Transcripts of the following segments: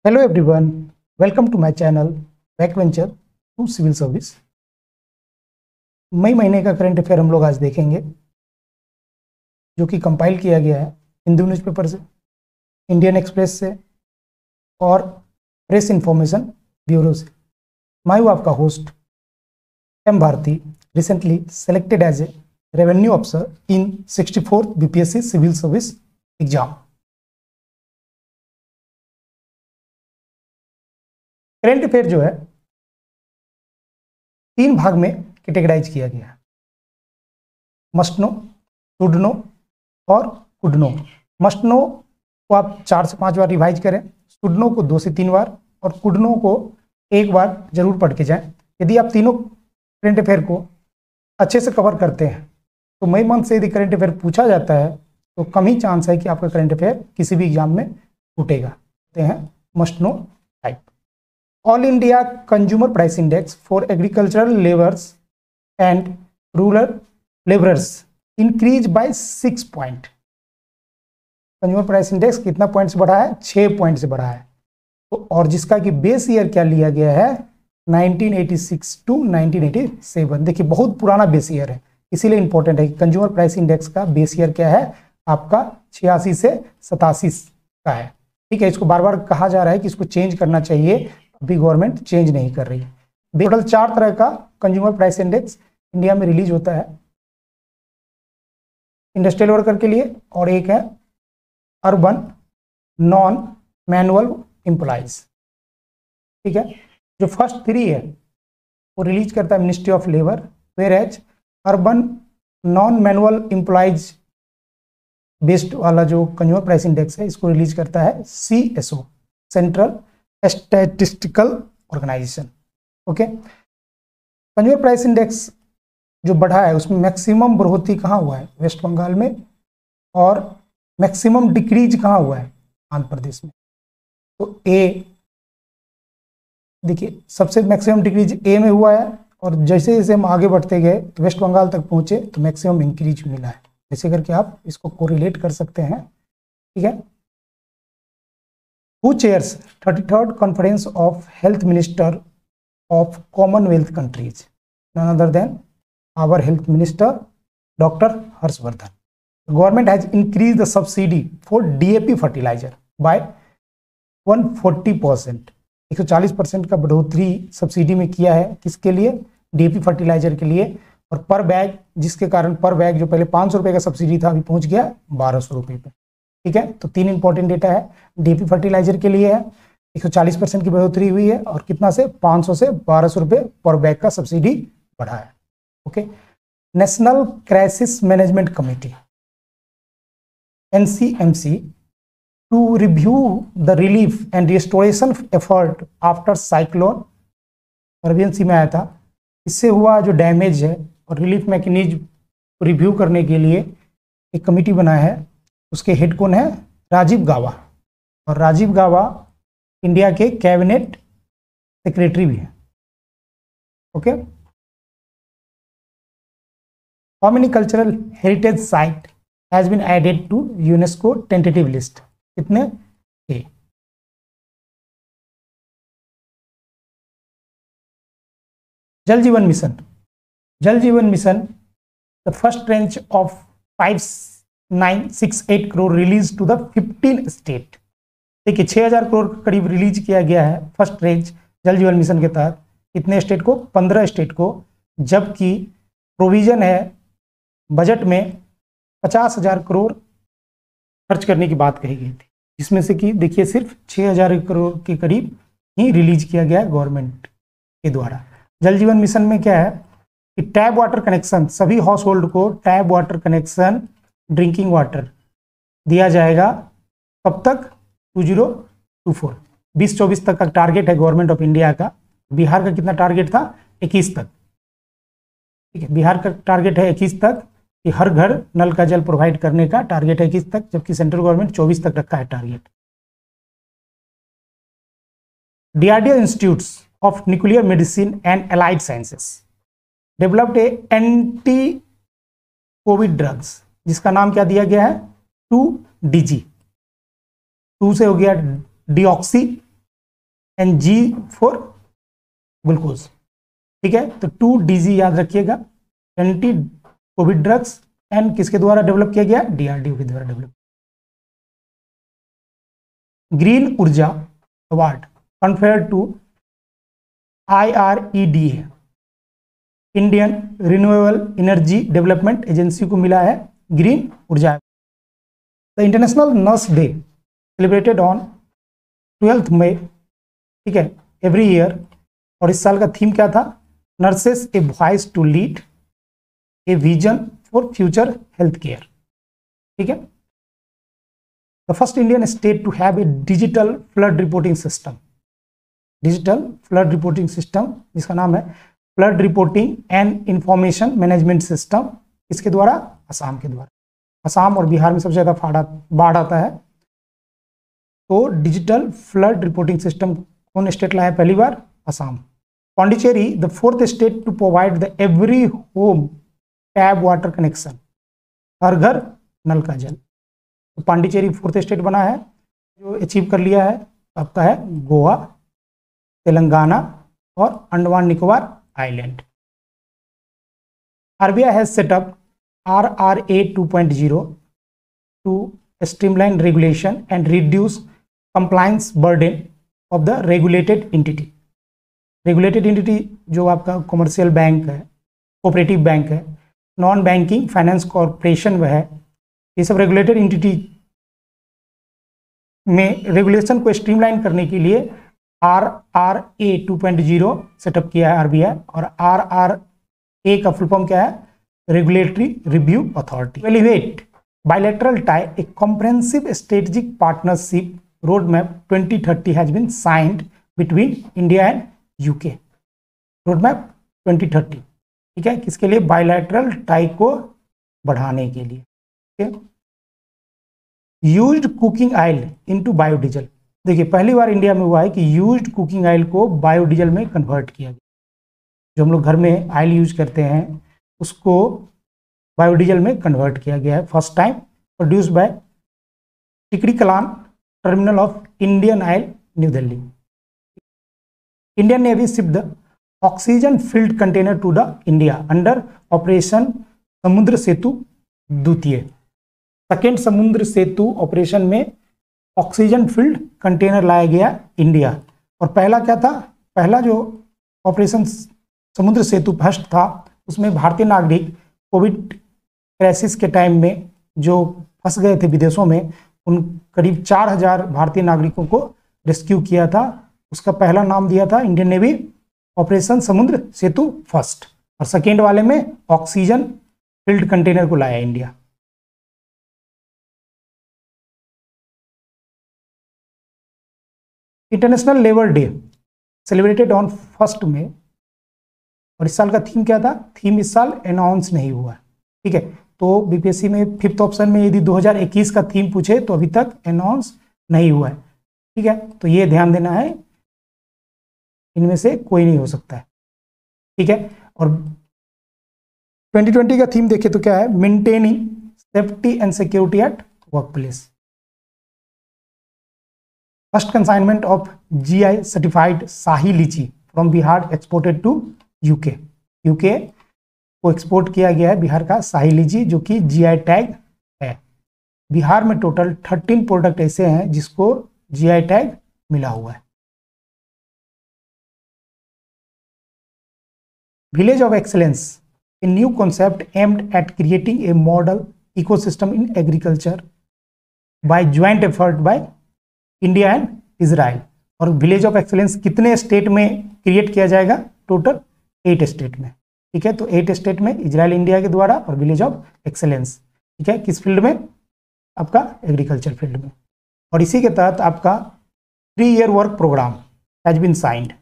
Hello everyone, welcome to my channel backbencher to civil service. मई महीने का current affair हम लोग आज देखेंगे, जो कि कंपाइल किया गया है हिंदू न्यूज़पेपर से, इंडियन एक्सप्रेस से और प्रेस इंफॉर्मेशन ब्यूरो से। मैं हूँ आपका host M Bharti, recently selected as a revenue officer in 64th BPSC civil service exam. Current affair जो है 3 भाग में कैटेगराइज किया गया है, मस्ट नो, शुड नो और कुड नो। मस्ट नो को आप 4 से 5 बार रिवाइज करें, शुड नो को 2 से 3 बार और कुड नो को 1 बार जरूर पढ़ के जाएं। यदि आप तीनों करंट अफेयर को अच्छे से कवर करते हैं तो मई मंथ से यदि करंट अफेयर पूछा जाता है तो कम ही चांस है कि आपका करंट अफेयर किसी भी एग्जाम में छूटेगा। Must know type. All India consumer price index for agricultural labours and rural labourers increase by 6 point. Consumer price index कितना पॉइंट से बढ़ा है? 6 पॉइंट से बढ़ा है। तो और जिसका कि बेस ईयर क्या लिया गया है? 1986 टू 1987। देखिए बहुत पुराना बेस ईयर है, इसीलिए इंपॉर्टेंट है कि कंज्यूमर प्राइस इंडेक्स का बेस ईयर क्या है आपका? 86 से 87 का है। ठीक है, इसको बार बार कहा जा रहा है कि इसको चेंज करना चाहिए, अभी गवर्नमेंट चेंज नहीं कर रही। टोटल 4 तरह का कंज्यूमर प्राइस इंडेक्स इंडिया में रिलीज होता है, इंडस्ट्रियल वर्कर के लिए, और एक है अर्बन नॉन मैनुअल एम्प्लॉइज। ठीक है, जो फर्स्ट 3 है वो रिलीज करता है ministry of labour, whereas urban non manual employees based वाला जो कंज्यूमर प्राइस इंडेक्स है इसको रिलीज करता है CSO, central statistical organization. Okay, consumer price index जो बढ़ा है उसमें मैक्सिमम बढ़ोतरी कहाँ हुआ है? वेस्ट बंगाल में। और मैक्सिमम डिक्रीज कहाँ हुआ है? आंध्र प्रदेश में। तो ए देखिए, सबसे मैक्सिमम डिक्रीज ए में हुआ है, और जैसे जैसे हम आगे बढ़ते गए तो वेस्ट बंगाल तक पहुंचे तो मैक्सिमम इंक्रीज मिला है। ऐसे करके आप इसको कोरिलेट कर सकते हैं। ठीक है, who chairs 33rd conference of health minister of Commonwealth countries? None other than our health minister doctor Harshvardhan. Government has increase the subsidy for DAP fertilizer by 140%। 140% का बढ़ोतरी सब्सिडी में किया है। किसके लिए? DAP फर्टिलाइजर के लिए। और पर बैग, जिसके कारण पर बैग जो पहले 500 रुपये का सब्सिडी था अभी पहुंच गया 1200 रुपये पे। ठीक है, तो 3 इंपॉर्टेंट डेटा है। DAP फर्टिलाइजर के लिए है 140% की बढ़ोतरी हुई है, और कितना से? 500 से 1200 रुपये पर बैग का सब्सिडी बढ़ा है। Okay, national crisis management committee NCMC to review the relief and restoration effort after cyclone Arabian sea में आया था। इससे हुआ जो डैमेज है और रिलीफ मैकेनिज्म रिव्यू करने के लिए एक कमेटी बना है। उसके हेड कौन है? राजीव गाबा। और राजीव गाबा इंडिया के कैबिनेट सेक्रेटरी भी हैं। Okay, how many cultural heritage site has been added to UNESCO tentative list? कितने? 6। Jal Jeevan mission. Jal Jeevan mission the first tranche of 5968 crore release to the 15 state. देखिए 6000 करोड़ के करीब रिलीज किया गया है फर्स्ट ट्रेंच जल जीवन मिशन के तहत। कितने स्टेट को? 15 स्टेट को। जबकि प्रोविजन है बजट में 50,000 करोड़ खर्च करने की बात कही गई थी, जिसमें से कि देखिए सिर्फ 6000 करोड़ के करीब ही रिलीज किया गया है गवर्नमेंट के द्वारा। जल जीवन मिशन में क्या है कि टैप वाटर कनेक्शन, सभी हाउस होल्ड को tap water connection, drinking water दिया जाएगा। कब तक? 2024 2024 तक का टारगेट है गवर्नमेंट ऑफ इंडिया का। बिहार का कितना टारगेट था? 21 तक। ठीक है, बिहार का टारगेट है 21 तक कि हर घर नल का जल प्रोवाइड करने का टारगेट है 21 तक, जबकि सेंट्रल गवर्नमेंट 24 तक रखा है target. DRDO institutes of nuclear medicine and allied sciences developed A anti Covid drugs, जिसका नाम क्या दिया गया है? 2DG। 2 से हो गया deoxy, and G for glucose. ठीक है, तो 2DG याद रखिएगा, एंटी कोविड ड्रग्स, एंड किसके द्वारा डेवलप किया गया, DRDO के द्वारा develop. Green Urja award conferred to IREDA, Indian renewable energy development agency को मिला है green Urja. The international nurse day celebrated on 12 May, ठीक है, एवरी ईयर। और इस साल का थीम क्या था, nurses a voice to lead a vision for future health care. ठीक है, the first Indian state to have a digital flood reporting system, digital flood reporting system जिसका नाम है flood reporting and information management system, इसके द्वारा, असम के द्वारा। असम और बिहार में सबसे ज़्यादा बाढ़ आता है, तो डिजिटल फ्लड रिपोर्टिंग सिस्टम कौन स्टेट लाया पहली बार, Assam. Pondicherry the fourth state to provide the every home tap water connection, हर घर नल का जल। तो पांडिचेरी फोर्थ स्टेट बना है, जो अचीव कर लिया है आपका है गोवा, तेलंगाना और Andaman Nicobar island. RBI has set up RRA 2.0 to streamline regulation and reduce compliance burden of the regulated entity. Regulated entity जो आपका कॉमर्शियल बैंक है, कोऑपरेटिव बैंक है, नॉन बैंकिंग फाइनेंस कॉरपोरेशन वह है, ये सब रेगुलेटेड एंटिटी में रेगुलेशन को स्ट्रीमलाइन करने के लिए RRA 2.0 सेटअप किया है RBI। और RRA का फुल फॉर्म क्या है, regulatory review authority. Elevate bilateral tie a comprehensive strategic partnership road map 2030 has been signed between India and UK। Road map 2030, ठीक है, किसके लिए, बायलैटरल टाई को बढ़ाने के लिए। ठीक है, used cooking oil into biodiesel. देखिए पहली बार इंडिया में हुआ है कि यूज्ड कुकिंग ऑयल को बायोडीजल में कन्वर्ट किया गया। जो हम लोग घर में ऑयल यूज करते हैं उसको बायोडीजल में कन्वर्ट किया गया है, first time produced by Tikri Kalan terminal of Indian oil, new Delhi. Indian navy shipped the oxygen filled container to the India under operation Samudra Setu द्वितीय। सेकेंड समुद्र सेतु ऑपरेशन में ऑक्सीजन फिल्ड कंटेनर लाया गया इंडिया। और पहला क्या था, पहला जो ऑपरेशन समुद्र सेतु फर्स्ट था उसमें भारतीय नागरिक कोविड क्राइसिस के टाइम में जो फंस गए थे विदेशों में, उन करीब 4000 भारतीय नागरिकों को रेस्क्यू किया था। उसका पहला नाम दिया था इंडियन नेवी ऑपरेशन समुद्र सेतु फर्स्ट, और सेकेंड वाले में ऑक्सीजन फिल्ड कंटेनर को लाया India. International labour day celebrated on 1 मई। और इस साल का थीम क्या था, थीम इस साल अनाउंस नहीं हुआ। ठीक है, तो BPSC में 5th ऑप्शन में यदि 2021 का थीम पूछे तो अभी तक अनाउंस नहीं हुआ है। ठीक है, तो ये ध्यान देना है, इनमें से कोई नहीं हो सकता है। ठीक है, और 2020 का थीम देखें तो क्या है, maintaining safety and security at work place. First consignment of GI certified Shahi litchi from Bihar exported to UK। UK को एक्सपोर्ट किया गया है बिहार का शाही लीची जो कि GI टैग है। बिहार में टोटल 13 प्रोडक्ट ऐसे हैं जिसको GI टैग मिला हुआ है। Village of excellence, a new concept aimed at creating a model ecosystem in agriculture bye joint effort bye India and Israel. और विलेज ऑफ एक्सीलेंस कितने स्टेट में क्रिएट किया जाएगा, टोटल 8 स्टेट में। ठीक है, तो 8 स्टेट में इजराइल इंडिया के द्वारा, और विलेज ऑफ एक्सीलेंस, ठीक है, किस फील्ड में, आपका एग्रीकल्चर फील्ड में। और इसी के तहत आपका 3-year work programme has been signed.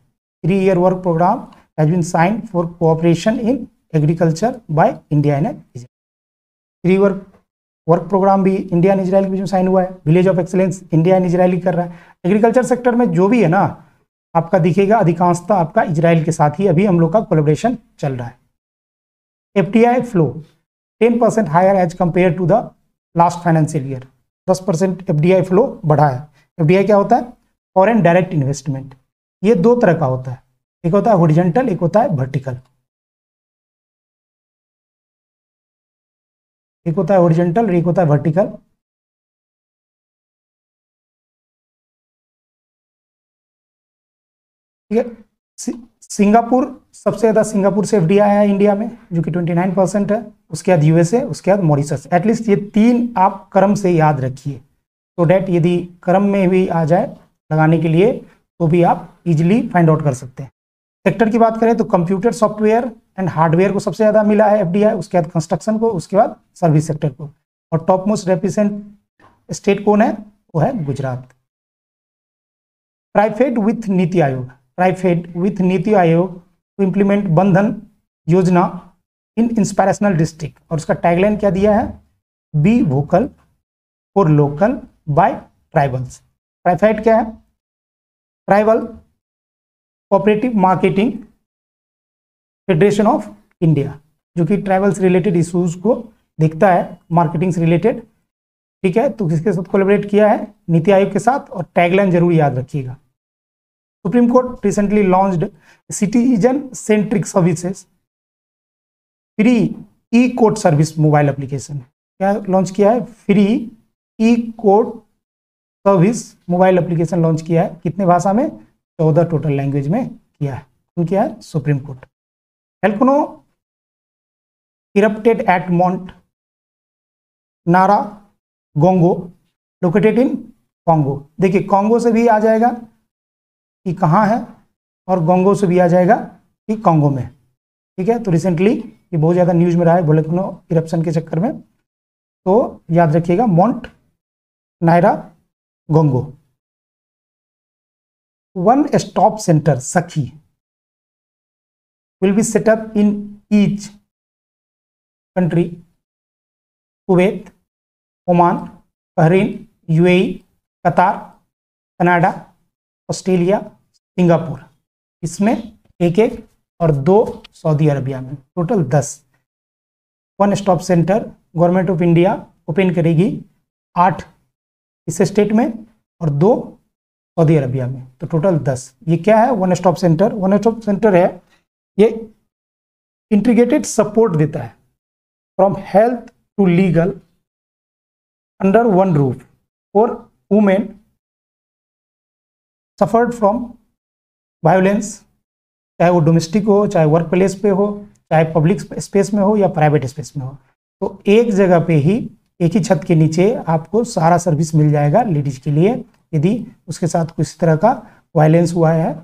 3-year work programme has been signed for cooperation in agriculture by India and Israel. 3 work programme भी इंडिया एंड इजराइल के बीच में साइन हुआ है। Village of excellence India and Israel ही कर रहा है। एग्रीकल्चर सेक्टर में जो भी है ना, आपका दिखेगा अधिकांशतः आपका इजराइल के साथ ही अभी हम लोग का कोलैबोरेशन चल रहा है। FDI flow 10% higher as compare to the last financial year. 10% FDI flow बढ़ा है। FDI क्या होता है, फॉरेन डायरेक्ट इन्वेस्टमेंट। ये दो तरह का होता है, एक होता है हॉरिजॉन्टल, एक होता है वर्टिकल। एक होता है हॉरिजॉन्टल और एक होता है वर्टिकल। ठीक है, सिंगापुर सबसे ज़्यादा, सिंगापुर से एफडीआई आया है इंडिया में जो कि 29% है। उसके बाद यूएसए, उसके बाद मॉरिशस। एटलीस्ट ये तीन आप क्रम से याद रखिए, तो डैट यदि क्रम में भी आ जाए लगाने के लिए तो भी आप इजीली फाइंड आउट कर सकते हैं। सेक्टर की बात करें तो कंप्यूटर, सॉफ्टवेयर एंड हार्डवेयर को सबसे ज़्यादा मिला है एफडीआई, उसके बाद कंस्ट्रक्शन को, उसके बाद सर्विस सेक्टर को। और टॉप मोस्ट रिप्रेजेंट स्टेट कौन है? वो है Gujarat. TRIFED with NITI Aayog, TRIFED with NITI Aayog to implement बंधन योजना इन इंस्पायरेशनल डिस्ट्रिक्ट। और उसका टैगलाइन क्या दिया है? Be vocal for local by tribals. TRIFED क्या है? Tribal cooperative marketing federation of India, जो कि ट्राइबल से रिलेटेड इश्यूज को देखता है, मार्केटिंग से रिलेटेड। ठीक है, तो किसके साथ कोलैबोरेट किया है? नीति आयोग के साथ। और टैगलाइन जरूर याद रखिएगा। Supreme court recently launched citizen centric services free e court service mobile application. क्या लॉन्च किया है? Free e court service mobile application launch किया है। कितने भाषा में? 14 टोटल लैंग्वेज में किया है। कौन किया है? Supreme court. Volcano erupted at Mount Nyiragongo located in Congo. देखिए, कॉन्गो से भी आ जाएगा कि कहाँ है, और गोंगो से भी आ जाएगा कि कॉन्गो में। ठीक है, तो रिसेंटली ये बहुत ज़्यादा न्यूज़ में रहा है वोल्केनो इरप्शन के चक्कर में, तो याद रखिएगा Mount Nyiragongo. One stop centre Sakhi will be set up in each country: Kuwait, Oman, Bahrain, UAE, Qatar, Canada, Australia, Singapore. इसमें एक एक, और 2 सऊदी अरबिया में। Total 10 one stop centre government of India open करेगी 8 इस state में और 2 Saudi Arabia में, तो टोटल 10। ये क्या है? One stop centre. One stop centre है, ये इंटीग्रेटेड सपोर्ट देता है from health to legal under one roof for women suffered from violence, चाहे वो डोमेस्टिक हो, चाहे वर्क प्लेस पे हो, चाहे पब्लिक स्पेस में हो या प्राइवेट स्पेस में हो। तो एक जगह पे ही, एक ही छत के नीचे आपको सारा सर्विस मिल जाएगा लेडीज के लिए, यदि उसके साथ किसी तरह का वायलेंस हुआ है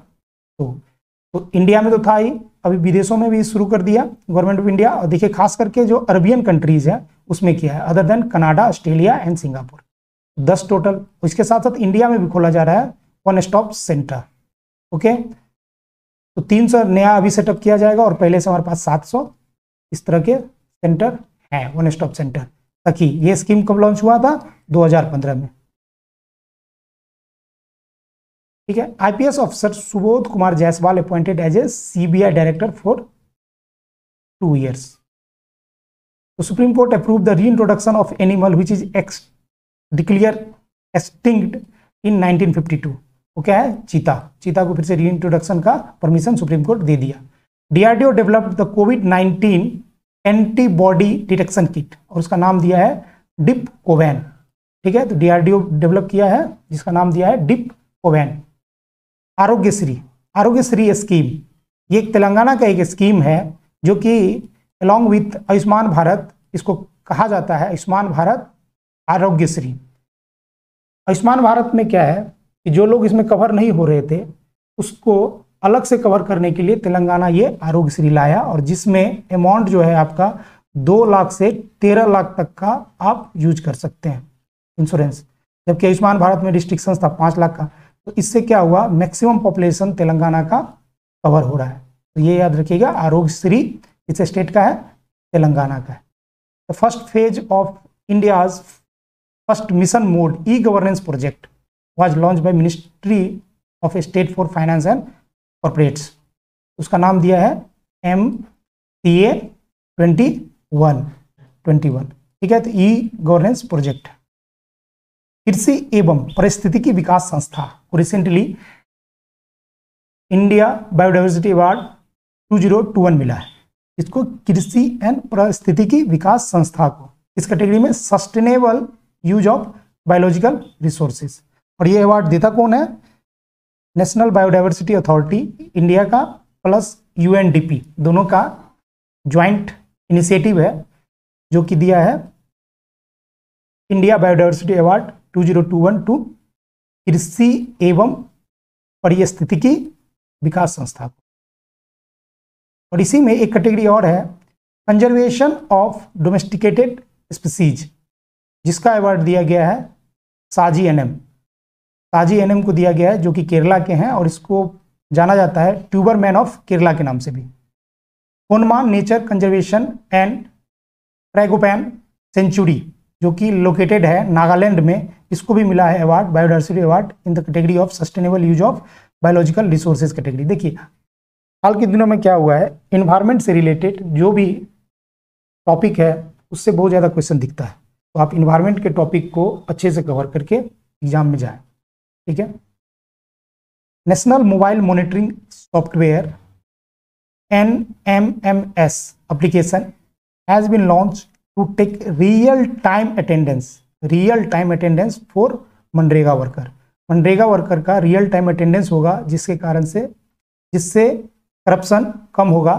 तो इंडिया में तो था ही, अभी विदेशों में भी शुरू कर दिया गवर्नमेंट ऑफ इंडिया। और देखिए, खास करके जो अरबियन कंट्रीज है उसमें किया है, other than Canada, Australia and Singapore. 10 total. इसके साथ साथ इंडिया में भी खोला जा रहा है वन स्टॉप सेंटर। ओके, तो 300 नया अभी सेटअप किया जाएगा, और पहले से हमारे पास 700 इस तरह के सेंटर हैं, वन स्टॉप सेंटर। ताकि ये स्कीम कब लॉन्च हुआ था? 2015 में। ठीक है, IPS officer Subodh Kumar Jaiswal appointed as a CBI director for 2 years। तो supreme court approve the reintroduction of animal which is declare extinct in 1952। वो क्या है? चीता। चीता को फिर से रीइंट्रोडक्शन का परमिशन सुप्रीम कोर्ट दे दिया। DRDO developed the covid antibody detection kit, और उसका नाम दिया है डिप कोवैन। ठीक है, तो डीआरडीओ डेवलप किया है जिसका नाम दिया है डिप कोवैन। आरोग्यश्री, आरोग्यश्री स्कीम, ये एक तेलंगाना का एक स्कीम है जो कि अलॉन्ग विथ आयुष्मान भारत, इसको कहा जाता है आयुष्मान भारत आरोग्यश्री। आयुष्मान भारत में क्या है कि जो लोग इसमें कवर नहीं हो रहे थे उसको अलग से कवर करने के लिए तेलंगाना ये आरोग्यश्री लाया, और जिसमें अमाउंट जो है आपका 2 लाख से 13 लाख तक का आप यूज कर सकते हैं इंश्योरेंस, जबकि आयुष्मान भारत में रिस्ट्रिक्शंस था 5 लाख का। तो इससे क्या हुआ? मैक्सिमम पॉपुलेशन तेलंगाना का कवर हो रहा है। तो ये याद रखिएगा, आरोग्यश्री इस स्टेट का है, तेलंगाना का है। The first phase of India's first mission mode e governance project was launch by ministry of state for finance and corporates. उसका नाम दिया है MCA 21। ठीक है, तो ई गवर्नेंस प्रोजेक्ट। कृषि एवं पारिस्थितिकी विकास संस्था को रिसेंटली इंडिया बायोडाइवर्सिटी अवार्ड 2021 मिला है। इसको कृषि एंड पारिस्थितिकी विकास संस्था को, इस कैटेगरी में sustainable use of biological resources. और ये अवार्ड देता कौन है? नेशनल बायोडाइवर्सिटी अथॉरिटी इंडिया का प्लस यूएनडीपी, दोनों का ज्वाइंट इनिशिएटिव है, जो कि दिया है इंडिया बायोडाइवर्सिटी अवार्ड 2021 टू कृषि एवं पारिस्थितिकी विकास संस्था को। और इसी में एक कैटेगरी और है, कंजर्वेशन ऑफ डोमेस्टिकेटेड स्पीसीज, जिसका अवार्ड दिया गया है साजी एनएम। साजी एनएम को दिया गया है, जो कि केरला के हैं, और इसको जाना जाता है ट्यूबर मैन ऑफ केरला के नाम से भी। Khonoma nature conservation and tragopan sanctuary, जो कि लोकेटेड है नागालैंड में, इसको भी मिला है award, biodiversity award in the category of sustainable use of biological resources category. देखिए हाल के दिनों में क्या हुआ है, इन्वायरमेंट से रिलेटेड जो भी टॉपिक है उससे बहुत ज़्यादा क्वेश्चन दिखता है, तो आप इन्वायरमेंट के टॉपिक को अच्छे से कवर करके एग्जाम में जाएं, ठीक है। National mobile monitoring software NMMS application has been launched to take real time attendance for MNREGA worker. MNREGA worker का रियल टाइम अटेंडेंस होगा, जिससे करप्शन कम होगा,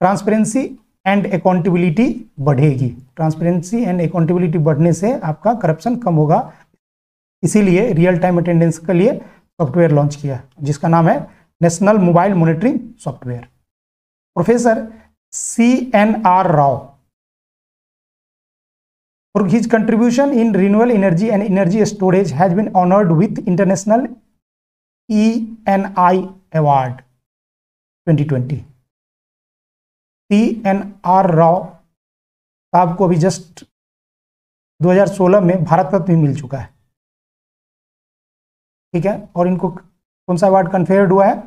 ट्रांसपेरेंसी एंड अकाउंटेबिलिटी बढ़ेगी। ट्रांसपेरेंसी एंड अकाउंटेबिलिटी बढ़ने से आपका करप्शन कम होगा, इसीलिए रियल टाइम अटेंडेंस के लिए सॉफ्टवेयर लॉन्च किया, जिसका नाम है national mobile monitoring software. Professor CNR Rao for his contribution in renewable energy and energy storage has been honored with International ENI Award 2020। CNR Rao साहब को अभी जस्ट 2016 में भारत रत्न भी मिल चुका है, ठीक है। और इनको कौन सा अवार्ड कन्फेयर्ड हुआ है?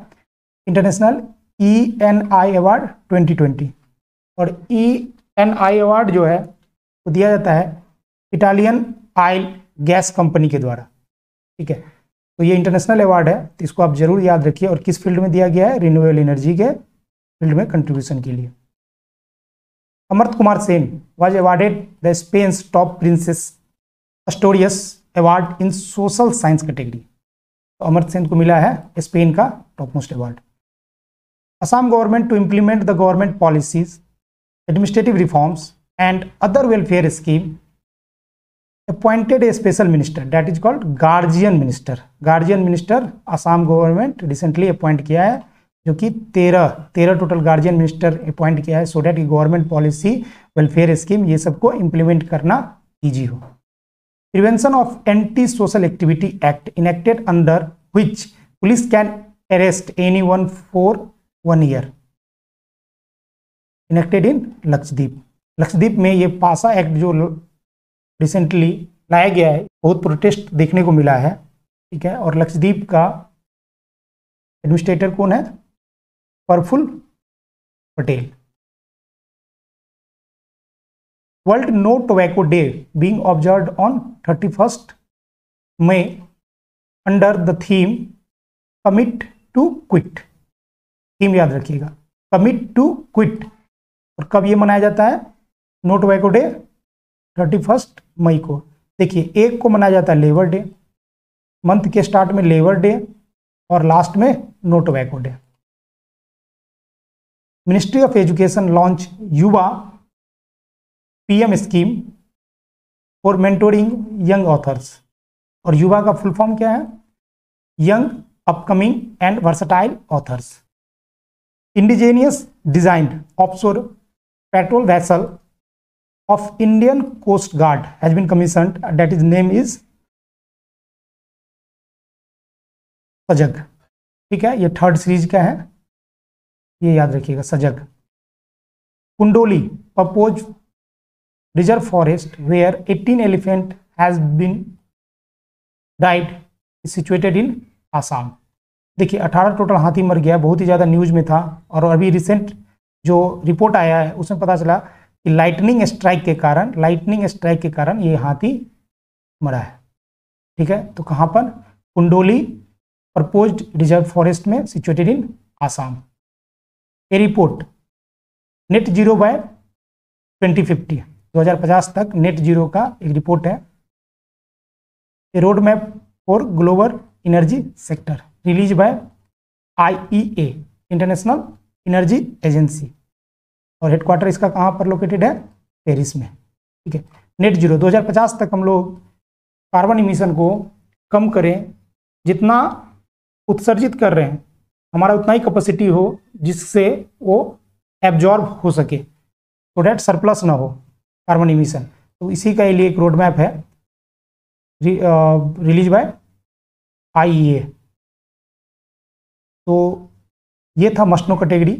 International ENI award 2020। और ENI अवार्ड जो है वो दिया जाता है इटालियन ऑयल गैस कंपनी के द्वारा, ठीक है। तो ये इंटरनेशनल अवार्ड है, तो इसको आप जरूर याद रखिए। और किस फील्ड में दिया गया है? रिन्यूएबल एनर्जी के फील्ड में कंट्रीब्यूशन के लिए। Amartya Kumar Sen was awarded the Spain's top princess Asturias award in social science category. तो अमर्त्य सेन को मिला है स्पेन का top most award. Assam government to implement the government policies, administrative reforms and other welfare scheme appointed a special minister that is called guardian minister। guardian minister Assam government recently appoint किया है, जो कि 13 total guardian minister appoint किया है, so that government policy welfare scheme ये सबको implement करना easy हो। Prevention of anti social activity act enacted under which police can arrest anyone for 1 year, enacted इन लक्षद्वीप। लक्षद्वीप में ये पासा एक्ट जो रिसेंटली लाया गया है, बहुत प्रोटेस्ट देखने को मिला है, ठीक है। और लक्षद्वीप का एडमिनिस्ट्रेटर कौन है? Praful Patel. World no tobacco day being observed on 31 May under the theme commit to quit. Theme याद रखिएगा, कमिट टू क्विट। और कब ये मनाया जाता है? नो टोबैको डे 31 मई को। देखिए, एक को मनाया जाता है लेबर डे, मंथ के स्टार्ट में लेबर डे और लास्ट में no tobacco day. Ministry of education launch Yuva PM scheme for mentoring young authors. और युवा का फुल फॉर्म क्या है? Young upcoming and versatile authors. Indigenous designed offshore patrol vessel of Indian Coast Guard has been commissioned, that is name is सजग, ठीक है। ये 3rd series का है, ये याद रखिएगा, Sajag. Kundoli propose reserve forest where 18 elephant has been died is situated in Assam। देखिए 18 टोटल हाथी मर गया, बहुत ही ज़्यादा न्यूज़ में था। और अभी रिसेंट जो रिपोर्ट आया है उसमें पता चला कि लाइटनिंग स्ट्राइक के कारण ये हाथी मरा है, ठीक है। तो कहाँ पर? कुंडोली प्रपोज्ड रिजर्व फॉरेस्ट में situated in Assam. A report net zero by 2050, 2050 तक नेट जीरो का एक रिपोर्ट है। A road map for global energy sector release by IEA, international energy agency, और हेडक्वार्टर इसका कहाँ पर लोकेटेड है? पेरिस में। ठीक है, नेट जीरो 2050 तक हम लोग कार्बन इमिशन को कम करें, जितना उत्सर्जित कर रहे हैं हमारा उतना ही कैपेसिटी हो जिससे वो एब्जॉर्ब हो सके, तो डेट सरप्लस ना हो कार्बन इमिशन। तो इसी का लिए एक रोड मैप है रिलीज बाय IEA। तो ये था must know category.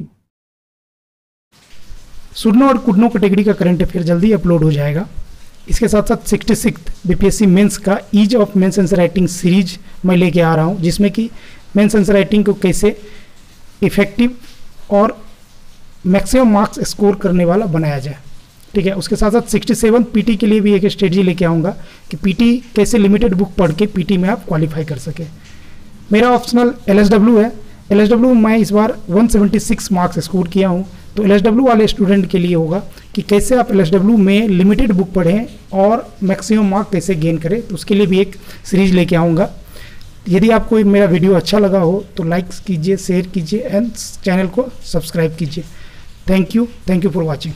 Should know और कुड नो कैटेगरी का करंट अफेयर जल्दी अपलोड हो जाएगा। इसके साथ साथ 66 BPSC मेंस का ease of mains answer writing series मैं लेके आ रहा हूँ, जिसमें कि मेंस आंसर राइटिंग को कैसे इफेक्टिव और मैक्सिमम मार्क्स स्कोर करने वाला बनाया जाए। ठीक है, उसके साथ साथ 67 PT के लिए भी एक स्ट्रेटजी लेके आऊँगा कि PT कैसे लिमिटेड बुक पढ़ के PT में आप क्वालिफाई कर सके। मेरा ऑप्शनल LSW है। LSW मैं इस बार 176 मार्क्स स्कोर किया हूँ, तो LSW वाले स्टूडेंट के लिए होगा कि कैसे आप LSW में लिमिटेड बुक पढ़ें और मैक्सिमम मार्क कैसे गेन करें, तो उसके लिए भी एक सीरीज लेके आऊँगा। यदि आपको मेरा वीडियो अच्छा लगा हो तो लाइक कीजिए, शेयर कीजिए एंड चैनल को सब्सक्राइब कीजिए। Thank you for watching.